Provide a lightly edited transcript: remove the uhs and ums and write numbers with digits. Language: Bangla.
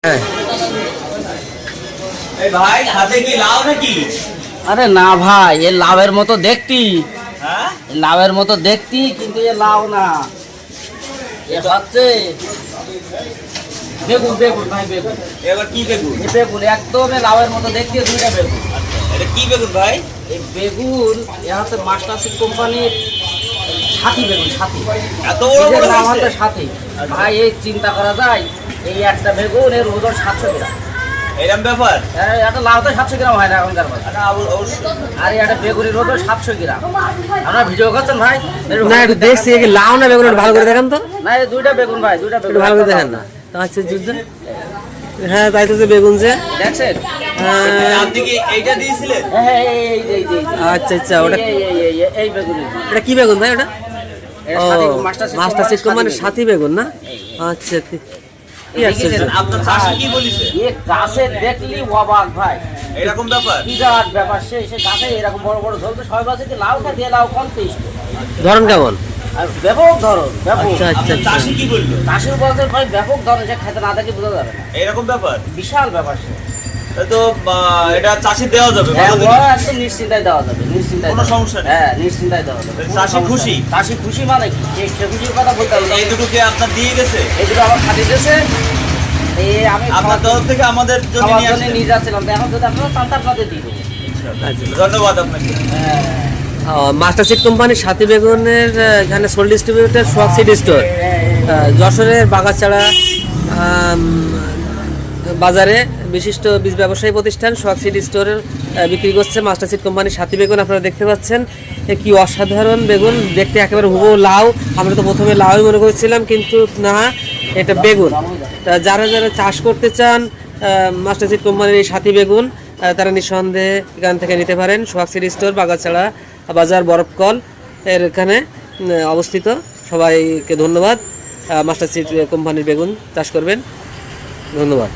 হ্যাঁ এই ভাই হাতে কি লাউ নাকি? আরে না ভাই, এ লাউয়ের মতো দেখতি, হ্যাঁ লাউয়ের মতো দেখতি, কিন্তু এ লাউ না, এ হচ্ছে বেগুন। বেগুন ভাই, বেগুন। এবার কি বেগুন? এই বেগুন একদম এ লাউয়ের মতো দেখতে, দুইটা বেগুন। এটা কি বেগুন ভাই? এই বেগুন এ হচ্ছে মাস্টার সিড কোম্পানির সাথী বেগুন, সাথী। এত বড় বড় নাম হয়েছে? হচ্ছে সাথী। ভাই এই চিন্তা করা যায়, এই একটা বেগুন এর ওজন 700 গ্রাম। এরকম ব্যাপার? একটা লাউতে 700 গ্রাম হয় না এখনকার বাজারে। না, অবশ্যই। আর এই একটা বেগুনের ওজন 700 গ্রাম। আপনারা ভিডিও করছেন ভাই? না একটু দেখছি কি লাউ না বেগুন ভালো করে দেখান তো, না এই দুইটা বেগুন ভাই, দুইটা একটু বেগুন ভালো করে দেখেন না। আচ্ছা জুজে হ্যাঁ তাই তো, যে বেগুন যে দেখছেন? আপনি কি এইটা দিয়েছিলেন? হ্যাঁ এই আচ্ছা আচ্ছা, ওটা এই বেগুন। এটা কি বেগুন ভাই? ওটা এটা ও সাথী মাস্টার মাস্টার সিড কোম্পানির সাথী বেগুন না? আচ্ছা কি আছে? আপনার চাষি কি বলিছে? এ গাছে দেখলি অবাক ভাই, এরকম ব্যাপার? বিরাট ব্যাপার। সে গাছে এরকম বড় বড় ঝলতে সবাই বলছে যে লাউটা দিয়ে লাউ কম টেস্ট, ধরন কেমন? আর ব্যাপক ধরন, ব্যাপক। আচ্ছা আচ্ছা আপনার আচ্ছা। চাষি কি বললো? চাষির বলতে ভাই ব্যাপক ধরন, যে খেতে না দেখে বোঝা যাবে না, এরকম ব্যাপার? বিশাল ব্যাপার সে। তো এটা চাষি দেওয়া যাবে? হ্যাঁ, ভালো ও দিনে? একদম নিশ্চিন্তায় দেওয়া যাবে, নিশ্চিন্তায় কোনো দেওয়া যাবে। সমস্যা নেই? হ্যাঁ নিশ্চিন্তায় দেওয়া যাবে। কোনো চাষি সমস্যা খুশি? নেই। চাষি খুশি মানে কি, সে খুশির কথা বলতে হবে। এই দুটোকে আপনার দিয়ে গেছে? এই দুটো আমার খাটি দিয়েছে, এই আমি আপনার তরফ থেকে আমাদের জন্য খাওয়ার নিয়ে জন্য আসছেন? নিয়ে যাচ্ছিলাম, তো এখন যদি আপনারা চান তা আপনাদের দিয়ে দেবো। আচ্ছা ধন্যবাদ আপনাকে। মাস্টার সিড কোম্পানির সাথী বেগুনের এখানে সোল ডিস্ট্রিবিউটার সোয়াক সিড স্টোর, যশোরের বাগাছাড়া বাজারে বিশিষ্ট বীজ ব্যবসায়ী প্রতিষ্ঠান সোয়াক সিড স্টোরের বিক্রি করছে মাস্টার সিড কোম্পানির সাথী বেগুন। আপনারা দেখতে পাচ্ছেন কি অসাধারণ বেগুন, দেখতে একেবারে হুবহু লাউ। আমরা তো প্রথমে লাউই মনে করেছিলাম, কিন্তু না, এটা বেগুন। তা যারা যারা চাষ করতে চান মাস্টার সিড কোম্পানির এই সাথী বেগুন, তারা নিঃসন্দেহে এখান থেকে নিতে পারেন। সোয়াক সিড স্টোর বাগাছাড়া বাজার বরফকল এর এখানে অবস্থিত। সবাইকে ধন্যবাদ। মাস্টার সিড কোম্পানির বেগুন চাষ করবেন। ধন্যবাদ।